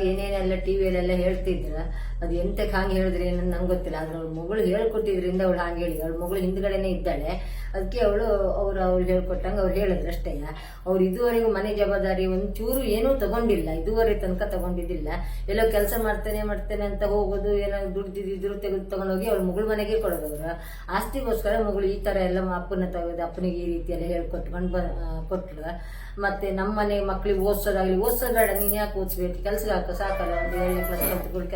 ಏನೇನೆಲ್ಲ ಟಿವಿಯಲ್ಲೆಲ್ಲ ಹೇಳ್ತಿದ್ರ ಅದು ಎಂತಕ್ಕೆ ಹಂಗೆ ಹೇಳಿದ್ರೆ ಏನಂತ ನಂಗೆ ಗೊತ್ತಿಲ್ಲ. ಆದ್ರೆ ಅವಳು ಮಗಳು ಹೇಳ್ಕೊಟ್ಟಿದ್ರಿಂದ ಅವಳು ಹಂಗೆ ಹೇಳಿದ್ರು. ಅವಳ ಮಗಳು ಹಿಂದ್ಗಡೆನೆ ಇದ್ದಾಳೆ. ಅದಕ್ಕೆ ಅವ್ರು ಹೇಳ್ಕೊಟ್ಟಂಗೆ ಅವ್ರು ಹೇಳಿದ್ರು ಅಷ್ಟೇ. ಅವ್ರು ಇದುವರೆಗೂ ಮನೆ ಜವಾಬ್ದಾರಿ ಒಂಚೂರು ಏನೂ ತಗೊಂಡಿಲ್ಲ, ಇದುವರೆ ತನಕ ತಗೊಂಡಿದ್ದಿಲ್ಲ. ಎಲ್ಲೋ ಕೆಲಸ ಮಾಡ್ತೇನೆ ಅಂತ ಹೋಗೋದು, ಏನೋ ದುಡ್ದಿದ್ರು ತೆಗೆದು ತಗೊಂಡೋಗಿ ಅವ್ರ ಮಗಳ ಮನೆಗೆ ಕೊಡೋದು. ಅವ್ರು ಆಸ್ತಿಗೋಸ್ಕರ ಮಗಳು ಈ ತರ ಎಲ್ಲ ಅಪ್ಪನ ತೆಗೆದು ಅಪ್ಪನಿಗೆ ಈ ರೀತಿ ಎಲ್ಲ ಹೇಳ್ಕೊಟ್ಕೊಂಡು ಕೊಟ್ರು. ಮತ್ತೆ ನಮ್ಮ ಮನೆ ಮಕ್ಳಿಗೆ ಓದಿಸೋದಾಗ್ಲಿ, ಓದಿಸೋದ್ ಬೇಡ, ನೀನ್ ಯಾಕೆ ಓದಿಸ್ಬೇಕು, ಕೆಲ್ಸಕ್ಕೆ ಹಾಕ, ಸಾಕಲ್ಲ, ಒಂದು 7ನೇ ಕ್ಲಾಸ್ ಕಲ್ತ್ಕೊಂಡು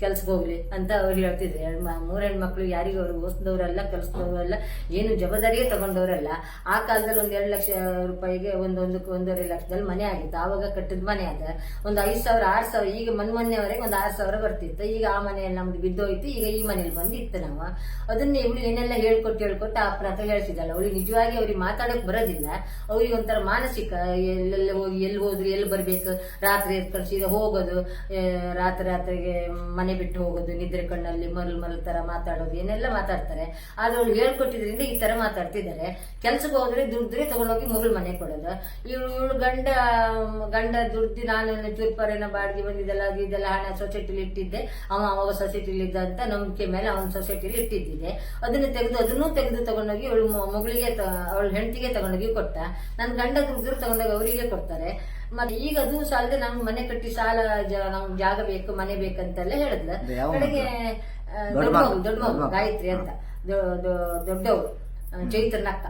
ಕೆಲ್ಸಕ್ಕೆ ಹೋಗ್ಲಿ ಅಂತ ಅವ್ರು ಹೇಳ್ತಿದ್ರು. 3 ಹೆಣ್ಮಕ್ಳು ಯಾರಿಗೂ ಅವ್ರು ಓದಿಸಿದವರಲ್ಲ, ಕಲ್ಸಿದವರಲ್ಲ, ಏನು ಜವಾಬ್ದಾರಿಯೇ ತಗೊಂಡವರಲ್ಲ. ಆ ಕಾಲದಲ್ಲಿ 1-2 ಲಕ್ಷ ರೂಪಾಯಿಗೆ ಒಂದೂವರೆ ಲಕ್ಷದಲ್ಲಿ ಮನೆ ಆಗಿತ್ತು. ಆವಾಗ ಕಟ್ಟಿದ ಮನೆ ಅದ ಒಂದು 5,000 6,000. ಈಗ ಮೊನ್ನೆವರೆಗೆ ಒಂದು 6,000 ಬರ್ತಿತ್ತು. ಈಗ ಆ ಮನೆಯಲ್ಲಿ ನಮ್ದು ಬಿದ್ದೋಯ್ತು. ಈಗ ಈ ಮನೇಲಿ ಬಂದಿತ್ತು. ನಾವು ಅದನ್ನ ಇವಳು ಏನೆಲ್ಲ ಹೇಳ್ಕೊಟ್ಟು ಅಪ್ಪನ ಹತ್ರ ಹೇಳ್ತಿದ್ದಲ್ಲ. ಅವಳಿಗೆ ನಿಜವಾಗಿ ಅವ್ರಿಗೆ ಮಾತಾಡಕ್ ಬರೋದಿಲ್ಲ. ಅವ್ರಿಗೆ ಒಂಥರ ಮಾನಸಿಕ, ಎಲ್ಲೆಲ್ಲ ಹೋಗಿ ಎಲ್ಲಿ ಹೋದ್ರು ಎಲ್ಲಿ ಬರ್ಬೇಕು, ರಾತ್ರಿ ಕಳ್ಸಿದ ಹೋಗೋದು, ರಾತ್ರಿಗೆ ಮನೆ ಬಿಟ್ಟು ಹೋಗೋದು, ನಿದ್ರೆ ಕಣ್ಣಲ್ಲಿ ಮರಳು ತರ ಮಾತಾಡೋದು, ಏನೆಲ್ಲ ಮಾತಾಡ್ತಾರೆ. ಆದ್ರೆ ಅವ್ಳು ಹೇಳ್ಕೊಟ್ಟಿದ್ರಿಂದ ಈ ತರ ಮಾತಾಡ್ತಿದ್ದಾರೆ. ಕೆಲ್ಸಕ್ಕೆ ಹೋದ್ರೆ ದುಡ್ದ್ರೆ ತಗೊಂಡೋಗಿ ಮಗಳು ಮನೆ ಕೊಡೋದು. ಇವಳು ಗಂಡ ದುಡ್ದು ನಾನು ಚೂರ್ಪಾರೇನ ಬಾಡಿಗೆ ಬಂದಿದ್ದೆಲ್ಲ ಇದೆಲ್ಲ ಹಣ ಸೊಸೈಟಿಲಿ ಇಟ್ಟಿದ್ದೆ, ಅವಾಗ ಸೊಸೈಟಿಲಿ ಇದ್ದ ಅಂತ ನಂಬಿಕೆ ಮೇಲೆ ಅವನ ಸೊಸೈಟಿಲಿ ಇಟ್ಟಿದ್ದಿದೆ. ಅದನ್ನು ತೆಗೆದು ತಗೊಂಡೋಗಿ ಅವಳು ಮಗಳಿಗೆ ಅವಳ ಹೆಂಡತಿಗೆ ತಗೊಂಡೋಗಿ ಕೊಟ್ಟ. ನನ್ ಗಂಡ ದುಡ್ಡು ತಗೊಂಡೋಗಿ ಅವರಿಗೆ ಕೊಡ್ತಾರೆ. ಮತ್ತೆ ಈಗ ಅದು ಸಾಲದೆ ನಮ್ಗೆ ಮನೆ ಕಟ್ಟಿ ಸಾಲ, ನಮ್ಗೆ ಜಾಗ ಬೇಕು, ಮನೆ ಬೇಕಂತೆಲ್ಲ ಹೇಳಿದ್ಲ. ಕಡೆಗೆ ದೊಡ್ಡ ಮಗು ಗಾಯತ್ರಿ ಅಂತ ದೊಡ್ಡವಳು, ಚೈತ್ರನಕ್ಕ,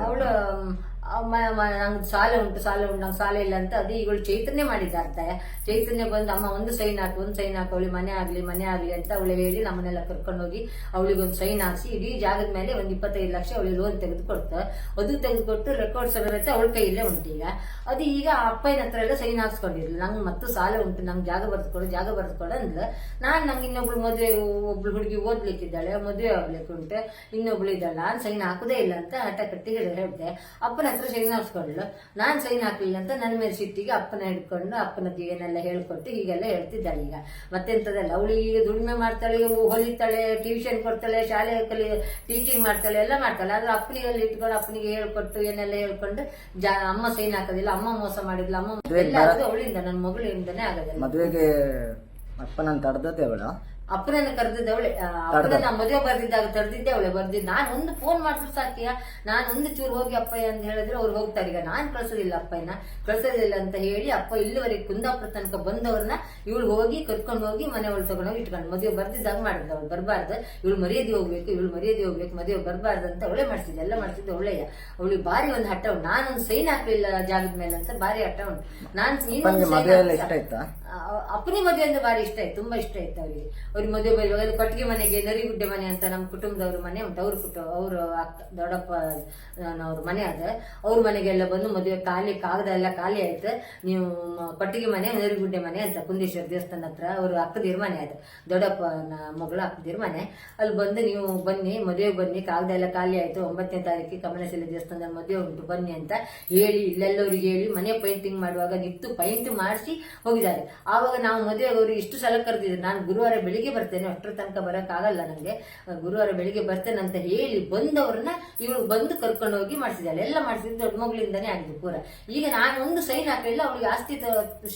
ಅವಳು ನಂಗೆ ಸಾಲ ಉಂಟು ನಂಗೆ ಸಾಲ ಇಲ್ಲ ಅಂತ ಅದು ಈಗಳು ಚೈತನ್ಯ ಮಾಡಿದ್ದಾರ್ತೆ. ಚೈತನ್ಯ ಬಂದು ಅಮ್ಮ ಒಂದು ಸೈನ್ ಹಾಕು ಅವಳಿಗೆ ಮನೆ ಆಗ್ಲಿ ಅಂತ ಅವಳು ಹೇಳಿ ನಮ್ಮನ್ನೆಲ್ಲ ಕರ್ಕೊಂಡೋಗಿ ಅವಳಿಗೆ ಒಂದು ಸೈನ್ ಹಾಕ್ಸಿ ಇಡೀ ಜಾಗದ ಮೇಲೆ ಒಂದು 25 ಲಕ್ಷ ಅವಳಿಗೆ ಲೋನ್ ತೆಗೆದುಕೊಡ್ತ. ಅದು ತೆಗೆದುಕೊಟ್ಟು ರೆಕಾರ್ಡ್ ಸಮೇತ ಅವಳ ಕೈಯಲ್ಲೇ ಉಂಟು. ಈಗ ಅದು ಈಗ ಅಪ್ಪನ ಹತ್ರ ಎಲ್ಲ ಸೈನ್ ಹಾಕ್ಸ್ಕೊಂಡಿರ್ಲಿಲ್ಲ. ನಂಗೆ ಮತ್ತು ಸಾಲ ಉಂಟು, ನಂಗೆ ಜಾಗ ಬರೆದುಕೊಡು ಅಂದ್ಲು. ನಂಗೆ ಇನ್ನೊಬ್ಳು ಒಬ್ಳು ಹುಡುಗಿ ಓದ್ಲಿಕ್ಕಿದ್ದಾಳೆ, ಮದುವೆ ಆಗ್ಲಿಕ್ಕೆ ಉಂಟು, ಇನ್ನೊಬ್ಳು ಇದ್ದಾಳೆ, ನಾನು ಸೈನ್ ಹಾಕುದೇ ಇಲ್ಲ ಅಂತ ಹಠ ಕಟ್ಟಿ ಹೇಳ್ದೆ. ಅಪ್ಪನ ಹತ್ರ ಸೈನ್ ಹಾಕ್ಸ್ಕೊಳ್ಳು, ನಾನ್ ಸೈನ್ ಹಾಕ್ಲಿಲ್ಲ ಅಂತ ನನ್ನ ಮೇಲೆ ಸಿಟ್ಟಿಗೆ ಅಪ್ಪನ ಹಿಡ್ಕೊಂಡು ಅಪ್ಪನದ್ದು ಏನೆಲ್ಲ ಹೇಳ್ಕೊಟ್ಟು ಹೀಗೆಲ್ಲ ಹೇಳ್ತಿದ್ದಾಳೆ. ಈಗ ಮತ್ತೆಂತದಲ್ಲ, ಅವಳಿಗೆ ಈಗ ದುಡಿಮೆ ಮಾಡ್ತಾಳೆ, ಹೊಲಿತಾಳೆ, ಟ್ಯೂಷನ್ ಕೊಡ್ತಾಳೆ, ಶಾಲೆ ಟೀಚಿಂಗ್ ಮಾಡ್ತಾಳೆ, ಎಲ್ಲ ಮಾಡ್ತಾಳೆ. ಆದ್ರೆ ಅಪ್ಪನಿಗೆ ಇಟ್ಕೊಂಡು ಅಪ್ಪನಿಗೆ ಹೇಳ್ಕೊಟ್ಟು ಏನೆಲ್ಲ ಹೇಳ್ಕೊಂಡು ಅಮ್ಮ ಸೈನ್ ಹಾಕೋದಿಲ್ಲ, ಅಮ್ಮ ಮೋಸ ಮಾಡಿದ್ಲ, ಅಮ್ಮ ಎಲ್ಲ ಆಗೋದು ಅವಳಿಂದ, ನನ್ನ ಮಗಳಿಂದನೇ ಆಗೋದಿಲ್ಲ. ಮದುವೆಗೆ ಅಪ್ಪನ ತಡೆದದ್ದೇ ಅವಳ, ಅಪ್ಪನನ್ನ ಕರೆದಿದ್ದವಳೆ, ಅಪ್ಪನ ಮದುವೆ ಬರ್ದಿದ್ದಾಗ ತಡೆದಿದ್ದೆ ಅವಳೆ. ನಾನು ಒಂದು ಫೋನ್ ಮಾಡಿದ್ರು ಸಾಕಿಯ, ನಾನು ಒಂದು ಚೂರು ಹೋಗಿ ಅಪ್ಪಯ್ಯ ಅಂತ ಹೇಳಿದ್ರೆ ಅವ್ರು ಹೋಗ್ತಾರೆ. ಈಗ ನಾನ್ ಕಳ್ಸೋದಿಲ್ಲ, ಅಪ್ಪಯ್ಯನ ಕಳ್ಸೋದಿಲ್ಲ ಅಂತ ಹೇಳಿ ಅಪ್ಪ ಇಲ್ಲಿವರೆಗೆ ಕುಂದಾಪುರ ತನಕ ಬಂದವ್ರನ್ನ ಇವಳು ಹೋಗಿ ಕರ್ಕೊಂಡು ಹೋಗಿ ಮನೆ ಒಳಗೆ ತಗೊಂಡೋಗಿ ಇಟ್ಕೊಂಡು ಮದುವೆ ಬರ್ದಿದ್ದಾಗ ಮಾಡಿದ್ಲು. ಅವಳು ಬರಬಾರ್ದು, ಇವಳು ಮರ್ಯಾದೆ ಹೋಗ್ಬೇಕು, ಮದುವೆ ಬರಬಾರ್ದು ಅಂತ ಅವಳೇ ಮಾಡಿಸಿದ್ದೆ, ಎಲ್ಲ ಮಾಡಿಸಿದ್ದು ಒಳ್ಳೆಯ. ಅವಳಿಗೆ ಬಾರಿ ಒಂದು ಹಠ ಉಂಟು. ನಾನೊಂದು ಸೈನ್ ಹಾಕ್ಲಿಲ್ಲ ಜಾಗದ ಮೇಲೆ ಅಂತ ಬಾರಿ ಹಠ ಉಂಟು. ಅಪ್ಪನಿಗೆ ಮದುವೆ ಅಂದ್ರೆ ಬಾರಿ ಇಷ್ಟ ಆಯ್ತು, ತುಂಬಾ ಇಷ್ಟ ಆಯ್ತು ಅವರಿಗೆ. ಅವ್ರಿಗೆ ಮದುವೆ ಬರುವಾಗ ಕಟ್ಟಿಗೆ ಮನೆಗೆ, ನರಿಗುಡ್ಡೆ ಮನೆ ಅಂತ ನಮ್ಮ ಕುಟುಂಬದವ್ರ ಮನೆ ಉಂಟು. ಅವರು ದೊಡ್ಡಪ್ಪ ಅವ್ರ ಮನೆ ಅದ. ಅವ್ರ ಮನೆಗೆಲ್ಲ ಬಂದು ಮದುವೆ ಕಾಗದ ಎಲ್ಲ ಖಾಲಿ ಆಯ್ತು. ನೀವು ಕಟ್ಟಿಗೆ ಮನೆ, ನರಿಗುಡ್ಡೆ ಮನೆ ಅಂತ ಕುಂದೇಶ್ವರ ದೇವಸ್ಥಾನ ಹತ್ರ ಅವ್ರ ಅಕ್ಕದಿರ ಮನೆ ಅದು, ದೊಡ್ಡಪ್ಪನ ಮಗಳ ಅಕ್ಕದಿರ ಮನೆ. ಅಲ್ಲಿ ಬಂದು ನೀವು ಬನ್ನಿ, ಮದುವೆ ಬನ್ನಿ, ಕಾಗದ ಎಲ್ಲ ಖಾಲಿ ಆಯ್ತು, 9ನೇ ತಾರೀಕಿಗೆ ಕಮಲಶಿಲೆ ದೇವಸ್ಥಾನದಲ್ಲಿ ಮದುವೆ ಉಂಟು ಬನ್ನಿ ಅಂತ ಹೇಳಿ ಇಲ್ಲೆಲ್ಲವ್ರಿಗೆ ಹೇಳಿ ಮನೆ ಪೇಂಟಿಂಗ್ ಮಾಡುವಾಗ ನಿಂತು ಪೈಂಟ್ ಮಾಡಿಸಿ ಹೋಗಿದ್ದಾರೆ. ಆವಾಗ ನಾವು ಮದುವೆಗೆ ಅವ್ರಿಗೆ ಇಷ್ಟು ಸಲ ಕರೆದಿದ್ರು. ನಾನು ಗುರುವಾರ ಬೆಳಿಗ್ಗೆ ಬರ್ತೇನೆ, ಅಷ್ಟರ ತನಕ ಬರಕ್ ಆಗಲ್ಲ ನಂಗೆ, ಗುರುವಾರ ಬೆಳಿಗ್ಗೆ ಬರ್ತೇನೆ ಅಂತ ಹೇಳಿ ಬಂದವ್ರನ್ನ ಇವಳು ಬಂದು ಕರ್ಕೊಂಡು ಹೋಗಿ ಮಾಡಿಸಿದ್ದಾಳೆ. ಎಲ್ಲ ಮಾಡಿಸಿದ್ದು ದೊಡ್ಡ ಮಗಳಿಂದಾನೇ ಆಗಿದೆ ಪೂರ. ಈಗ ನಾನು ಒಂದು ಸೈನ್ ಹಾಕಲಿಲ್ಲ, ಅವಳಿಗೆ ಆಸ್ತಿ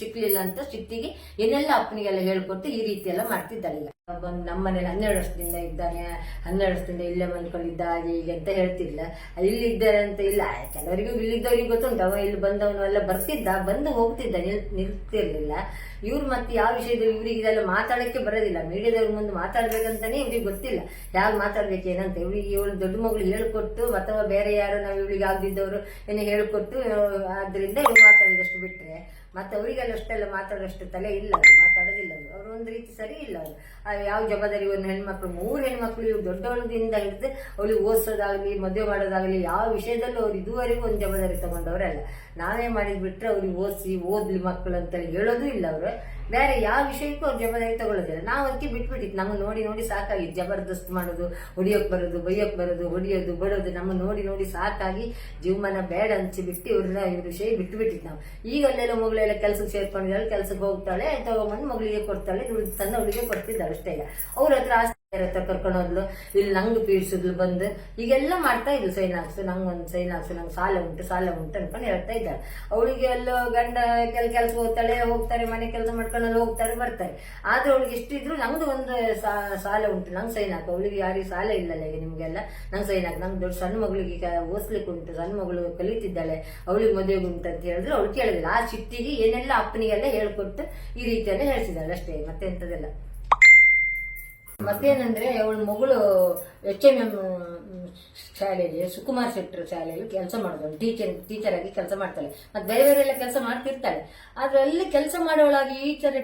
ಸಿಕ್ಲಿಲ್ಲ ಅಂತ ಸಿಟ್ಟಿಗೆ ಏನೆಲ್ಲ ಅಪ್ಪನಿಗೆಲ್ಲ ಹೇಳ್ಕೊಟ್ಟು ಈ ರೀತಿ ಎಲ್ಲ ಮಾಡ್ತಿದ್ದಾಳೆ. ಈಗ ಬಂದು ನಮ್ಮ ಮನೇಲಿ 12 ವರ್ಷದಿಂದ ಇದ್ದಾನೆ, 12 ವರ್ಷದಿಂದ ಇಲ್ಲೇ ಮನ್ಕೊಂಡಿದ್ದ ಹಾಗೆ ಹೀಗೆ ಅಂತ ಹೇಳ್ತಿಲ್ಲ. ಇಲ್ಲಿ ಇದ್ದಾರೆ ಅಂತ ಇಲ್ಲ, ಕೆಲವರಿಗೂ ಇಲ್ಲಿದ್ದವ್ರಿಗೆ ಗೊತ್ತುಂಟು. ಅವ ಇಲ್ಲಿ ಬಂದವನು ಎಲ್ಲ ಬರ್ತಿದ್ದ, ಬಂದು ಹೋಗ್ತಿದ್ದ, ನಿಲ್ತಿರ್ಲಿಲ್ಲ. ಇವ್ರು ಮತ್ತೆ ಯಾವ ವಿಷಯದಲ್ಲಿ ಇವ್ರಿಗೆ ಇದೆಲ್ಲ ಮಾತಾಡಕ್ಕೆ ಬರೋದಿಲ್ಲ. ಮೀಡಿಯಾದವ್ರ ಮುಂದೆ ಮಾತಾಡ್ಬೇಕಂತಾನೆ ಇವ್ರಿಗೆ ಗೊತ್ತಿಲ್ಲ, ಯಾರು ಮಾತಾಡ್ಬೇಕು ಏನಂತ. ಇವಳಿಗೆ ಇವಳು ದೊಡ್ಡ ಮಗಳು ಹೇಳ್ಕೊಟ್ಟು ಅಥವಾ ಬೇರೆ ಯಾರು ನಾವು ಇವಳಿಗೆ ಆಗದಿದ್ದವರು ಏನೋ ಹೇಳ್ಕೊಟ್ಟು ಆದ್ರಿಂದ ಇವ್ರು ಮಾತಾಡಿದಷ್ಟು ಬಿಟ್ರೆ ಮತ್ತೆ ಅವರಿಗೆಲ್ಲ ಅಷ್ಟೆಲ್ಲ ಮಾತಾಡೋಷ್ಟು ತಲೆ ಇಲ್ಲ, ಮಾತಾಡೋದಿಲ್ಲ ಅವ್ರು ಒಂದು ರೀತಿ ಸರಿ ಇಲ್ಲ. ಅವ್ರು ಯಾವ ಜವಾಬ್ದಾರಿ, ಒಂದು ಹೆಣ್ಮಕ್ಳು 3 ಹೆಣ್ಮಕ್ಳು ಇವ್ರು ದೊಡ್ಡವಳದಿಂದ ಹಿಡಿದು ಅವಳಿಗೆ ಓದಿಸೋದಾಗ್ಲಿ ಮದುವೆ ಮಾಡೋದಾಗ್ಲಿ ಯಾವ ವಿಷಯದಲ್ಲೂ ಅವ್ರು ಇದುವರೆಗೂ ಒಂದು ಜವಾಬ್ದಾರಿ ತಗೊಂಡವರಲ್ಲ. ನಾವೇ ಮಾಡಿದ್ಬಿಟ್ರೆ ಅವ್ರಿಗೆ ಓದ್ಲಿ ಮಕ್ಕಳು ಅಂತ ಹೇಳೋದು ಇಲ್ಲ. ಅವರು ಬೇರೆ ಯಾವ ವಿಷಯಕ್ಕೂ ಅವ್ರು ಜವಾಬ್ದಾರಿ ತಗೊಳ್ಳೋದಿಲ್ಲ. ನಾವು ಅದಕ್ಕೆ ಬಿಟ್ಬಿಟ್ಟಿತ್ತು. ನಮ್ಗೆ ನೋಡಿ ಸಾಕಾಗಿತ್ತು, ಜಬರ್ದಸ್ತ್ ಮಾಡೋದು, ಹೊಡಿಯೋಕ್ ಬರೋದು, ಬೈಯೋಕ್ ಬರೋದು, ಹೊಡಿಯೋದು ಬಡೋದು, ನಮ್ಮ ನೋಡಿ ಸಾಕಾಗಿ ಜೀವಮಾನ ಬೇಡ ಅನ್ಸಿಬಿಟ್ಟು ಇವ್ರ ವಿಷಯ ಬಿಟ್ಬಿಟ್ಟಿತ್ತು ನಾವು. ಈಗ ಅಲ್ಲೆಲ್ಲ ಮಗಳೆಲ್ಲ ಕೆಲ್ಸಕ್ಕೆ ಸೇರ್ಕೊಂಡಿದ್ದಾಳೆ, ಕೆಲ್ಸಕ್ಕೆ ಹೋಗ್ತಾಳೆ, ತಗೊಂಡ್ಬಂದು ಮಗಳಿಗೆ ಕೊಡ್ತಾಳೆ, ದುಡ್ಡು ತಂದು ಅವಳಿಗೆ ಕೊಡ್ತಿದ್ದಾಳೆ ಅಷ್ಟೇ. ಅವ್ರ ಹತ್ರ ಹತ್ರ ಕರ್ಕೊಂಡು ಹೋದ್ಲು, ಇಲ್ಲಿ ನಂಗೆ ಪೀಡಿಸಿದ್ಲು ಬಂದು ಈಗೆಲ್ಲ ಮಾಡ್ತಾ ಇದ್ಲು. ಸೈನ್ ಹಾಕ್ಸು, ನಂಗೊಂದು ಸೈನ್ ಹಾಕ್ಸು, ನಂಗೆ ಸಾಲ ಉಂಟು ಅನ್ಕೊಂಡು ಹೇಳ್ತಾ ಇದ್ದಾಳೆ. ಅವಳಿಗೆ ಎಲ್ಲೋ ಗಂಡ ಕೆಲಸ ಹೋಗ್ತಾರೆ, ಮನೆ ಕೆಲಸ ಮಾಡ್ಕೊಂಡು ಹೋಗ್ತಾರೆ ಬರ್ತಾರೆ. ಆದ್ರೆ ಅವಳಿಗೆ ಎಷ್ಟಿದ್ರು ನಂದು ಒಂದು ಸಾಲ ಉಂಟು, ನಂಗೆ ಸೈನ್ ಹಾಕು. ಅವಳಿಗೆ ಯಾರಿಗೆ ಸಾಲ ಇಲ್ಲಲ್ಲ ಈಗ ನಿಮ್ಗೆಲ್ಲ, ನಂಗೆ ಸೈನ್ ಹಾಕಿ. ನಂಗೆ ದೊಡ್ಡ ಸಣ್ಣ ಮಗಳಿಗೆ ಓದಿಸ್ಲಿಕ್ಕೆ ಉಂಟು, ಸಣ್ಣ ಮಗಳು ಕಲಿತಿದ್ದಾಳೆ, ಅವಳಿಗೆ ಮದುವೆಗೆ ಉಂಟು ಅಂತ ಹೇಳಿದ್ರು ಅವಳು ಕೇಳಿದಿಲ್ಲ. ಆ ಚಿಟ್ಟಿಗೆ ಏನೆಲ್ಲ ಅಪ್ಪನಿಗೆಲ್ಲ ಹೇಳ್ಕೊಟ್ಟು ಈ ರೀತಿಯೆಲ್ಲ ಹೇಳ್ತಿದ್ದಾಳೆ ಅಷ್ಟೇ, ಮತ್ತೆ ಎಂತದೆಲ್ಲ. ಮತ್ತೇನಂದ್ರೆ ಅವಳ ಮಗಳು HMM ಶಾಲೆಯಲ್ಲಿ, ಸುಕುಮಾರ್ ಶೆಟ್ಟರ್ ಶಾಲೆಯಲ್ಲಿ ಕೆಲಸ ಮಾಡೋದು, ಟೀಚರ್ ಆಗಿ ಕೆಲಸ ಮಾಡ್ತಾಳೆ. ಮತ್ತೆ ಬೇರೆ ಬೇರೆ ಎಲ್ಲ ಕೆಲಸ ಮಾಡ್ತಿರ್ತಾಳೆ. ಆದ್ರೆ ಅಲ್ಲಿ ಕೆಲಸ ಮಾಡೋಳಾಗಿ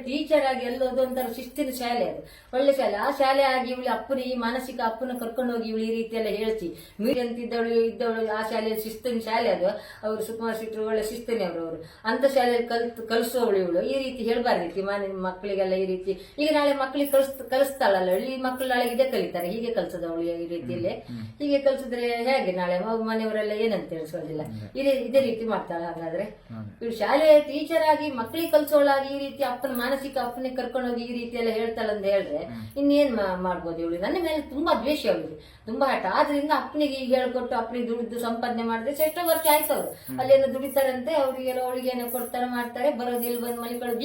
ಟೀಚರ್ ಆಗಿ ಎಲ್ಲೋದು ಒಂಥರ ಶಿಸ್ತಿನ ಶಾಲೆ, ಅದು ಒಳ್ಳೆ ಶಾಲೆ. ಆ ಶಾಲೆ ಆಗಿ ಇವಳು ಈ ಮಾನಸಿಕ ಅಪ್ಪನ ಕರ್ಕೊಂಡು ಹೋಗಿ ಇವಳು ಈ ರೀತಿ ಎಲ್ಲ ಹೇಳ್ತಿ. ಮೀಡಿ ಅಂತಿದ್ದವಳು ಆ ಶಾಲೆಯಲ್ಲಿ ಶಿಸ್ತಿನ ಶಾಲೆ ಅದು. ಅವರು ಸುಕುಮಾರ್ ಶೆಟ್ಟರು ಒಳ್ಳೆ ಶಿಸ್ತಿನಿ ಅವರು ಅಂತ ಶಾಲೆಯಲ್ಲಿ ಕಲಿಸೋವಳು ಇವಳು. ಈ ರೀತಿ ಹೇಳ್ಬಾರ್ದಿತ್ತು ಮಕ್ಕಳಿಗೆಲ್ಲ ಈ ರೀತಿ. ಈಗ ನಾಳೆ ಮಕ್ಕಳಿಗೆ ಕಲಿಸ್ತಾಳಲ್ಲ, ಈ ಮಕ್ಕಳು ನಾಳೆ ಇದೇ ಕಲಿತಾರೆ, ಹೀಗೆ ಕಲ್ಸೋದವಳು ಈ ರೀತಿಯಲ್ಲಿ. ಹೀಗೆ ಕಲ್ಸಿದ್ರೆ ಹೇಗೆ ನಾಳೆ ಮನೆಯವರೆಲ್ಲ ಏನಂತ ತಿಳಿಸೋದಿಲ್ಲ. ಇದೇ ರೀತಿ ಮಾಡ್ತಾಳೆ. ಹಾಗಾದ್ರೆ ಇವಳು ಶಾಲೆ ಟೀಚರ್ ಆಗಿ ಮಕ್ಕಳಿಗೆ ಕಲ್ಸೋಳಾಗಿ ಈ ರೀತಿ ಮಾನಸಿಕ ಅಪ್ಪನಿಗೆ ಕರ್ಕೊಂಡೋಗಿ ಈ ರೀತಿ ಎಲ್ಲ ಹೇಳ್ತಾಳಂತ ಹೇಳಿದ್ರೆ ಇನ್ನೇನ್ ಮಾಡ್ಬೋದು ಇವಳು. ನನ್ನ ಮೇಲೆ ತುಂಬಾ ದ್ವೇಷ ಅವಳಿಗೆ, ತುಂಬಾ ಹಠ. ಆದ್ರಿಂದ ಅಪ್ಪನಿಗೆ ಈಗ ಹೇಳ್ಕೊಟ್ಟು ಅಪ್ಪನಿಗೆ ದುಡಿದು ಸಂಪಾದನೆ ಮಾಡಿದ್ರೆ ಎಷ್ಟೋ ವರ್ಷ ಆಯ್ತು. ಅವ್ರು ಅಲ್ಲೇನೋ ದುಡಿತಾರಂತೆ, ಅವ್ರಿಗೆಲ್ಲ ಅವಳಿಗೇನೋ ಕೊಡ್ತಾರೆ ಮಾಡ್ತಾರೆ, ಬರೋದಿಲ್ಲ, ಬಂದು ಮಲಿಕೊಳ್ಳೋ.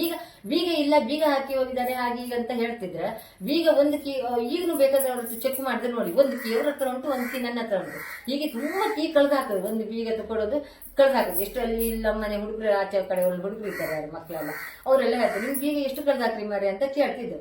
ಬೀಗ ಇಲ್ಲ, ಬೀಗ ಹಾಕಿ ಹೋಗಿದ್ದಾರೆ ಹಾಗೆ ಈಗ ಅಂತ ಹೇಳ್ತಿದ್ರೆ, ಬೀಗ ಒಂದು ಕೀ ಈಗಲೂ ಬೇಕಾದ್ರೆ ಅವ್ರ ಚೆಕ್ ಮಾಡಿದ್ರೆ ನೋಡಿ, ಒಂದು ಕೀ ಅವ್ರ ಹತ್ರ ಉಂಟು, ಒಂದು ಕೀ ನನ್ನ ಹತ್ರ ಉಂಟು. ಹೀಗೆ ತುಂಬಾ ಕೀ ಕಳೆದು ಹಾಕೋದು, ಒಂದು ಬೀಗ ತಗೊಳ್ಳೋದು ಕಳೆದು ಹಾಕೋದು. ಎಷ್ಟು ಅಲ್ಲಿ ಇಲ್ಲ ಮನೆ ಹುಡುಗರು, ಆಚೆ ಕಡೆ ಒಂದು ಹುಡುಗರು ಇದ್ದಾರೆ ಮಕ್ಕಳೆಲ್ಲ, ಅವರೆಲ್ಲ ಹೇಳ್ತಾರೆ ನಿಮ್ ಬೀಗ ಎಷ್ಟು ಕಳೆದು ಹಾಕ್ರಿ ಮಾರಿ ಅಂತ ಕೇಳ್ತಿದ್ರು.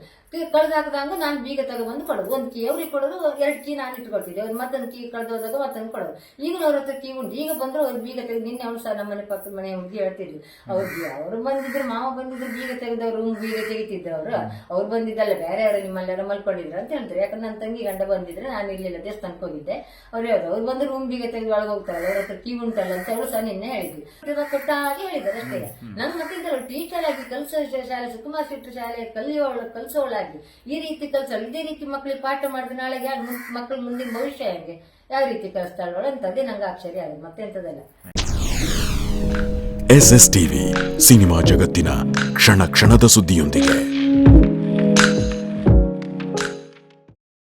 ಕಳೆದು ಹಾಕಿದಾಗ ನಾನು ಬೀಗ ತಗೊಬಂದು ಕೊಡೋದು, ಒಂದು ಕೀ ಅವ್ರಿಗೆ ಕೊಡೋದು, 2 ಕೀ ನಾನು ಇಟ್ಕೊಳ್ತಿದ್ದೆ. ಅವ್ರು ಮತ್ತೊಂದು ಕೀ ಕಳೆದು ಹೋದಾಗ ಮತ್ತೊಂದು ಕೊಡೋದು. ಈಗ ಅವ್ರ ಹತ್ರ ಕೀ ಉಂಟು, ಈಗ ಬಂದ್ರು ಅವ್ರು ಬೀಗ ತೆಗೆದು. ನಿನ್ನೆ ಅವ್ರು ಸಹ ನಮ್ಮ ಮನೆ ಪಕ್ಕದ ಮನೆ ಹುಡುಗಿ ಹೇಳ್ತಿದ್ರು, ಅವ್ರು ಬಂದಿದ್ರು, ಮಾವ ಬಂದಿದ್ರು, ಬೀಗ ತೆಗೆದವ್ರು ರೂಮ್ ಬೀಗ ತೆಗಿತಿದ್ರು. ಅವ್ರು ಬಂದಿದ್ದಲ್ಲ, ಬೇರೆ ಯಾರು ನಿಮ್ಮಲ್ಲೆಲ್ಲ ಮಲ್ಕೊಂಡಿದ್ರು ಅಂತ ಹೇಳ್ತಾರೆ. ಯಾಕಂದ್ರೆ ನನ್ನ ತಂಗಿ ಗಂಡ ಬಂದಿದ್ರೆ ನಾನು ಇರ್ಲಿಲ್ಲ, ದೇವಸ್ಥಾನಕ್ಕೆ ಹೋಗಿದ್ದೆ. ಅವ್ರು ಹೇಳಿದ್ರು ಅವ್ರು ಬಂದು ರೂಮ್ ಬೀಗ ತೆಗೆದು ಒಳಗೆ ಹೋಗ್ತಾರೆ, ಅವ್ರ ಹತ್ರ ಕೀ ಉಂಟಲ್ಲ ಅಂತ ಅವರು ಸಹ ನಿನ್ನೆ ಹೇಳಿದ್ರು. ಕೊಟ್ಟ ಹಾಗೆ ಹೇಳಿದ್ದಾರೆ ಅಷ್ಟೇ. ನನ್ನ ಮತ್ತೆ ಟೀಚರ್ ಆಗಿ ಕಲ್ಸೋ ಶಾಲೆ, ಸುಕುಮಾರ್ ಶೆಟ್ಟರ್ ಶಾಲೆ ಕಲ್ಸೋಳಾಗಿ ಈ ರೀತಿ ಕಲ್ಸೋಳು. ಇದೇ ರೀತಿ ಮಕ್ಕಳಿಗೆ ಪಾಠ ಮಾಡಿದ್ರೆ ನಾಳೆಗೆ ಮಕ್ಕಳ ಮುಂದಿನ ಭವಿಷ್ಯ ಹೆಂಗೆ, ಯಾವ ರೀತಿ ಕಲಿಸ್ತಾಳೋಳು ಅಂತದೇ ನಂಗೆ ಆಶ್ಚರ್ಯ ಆಗುತ್ತೆ, ಮತ್ತೆ ಎಂತದಲ್ಲ. SSTV ಸಿನಿಮಾ ಜಗತ್ತಿನ ಕ್ಷಣ ಕ್ಷಣದ ಸುದ್ದಿಯೊಂದಿಗೆ.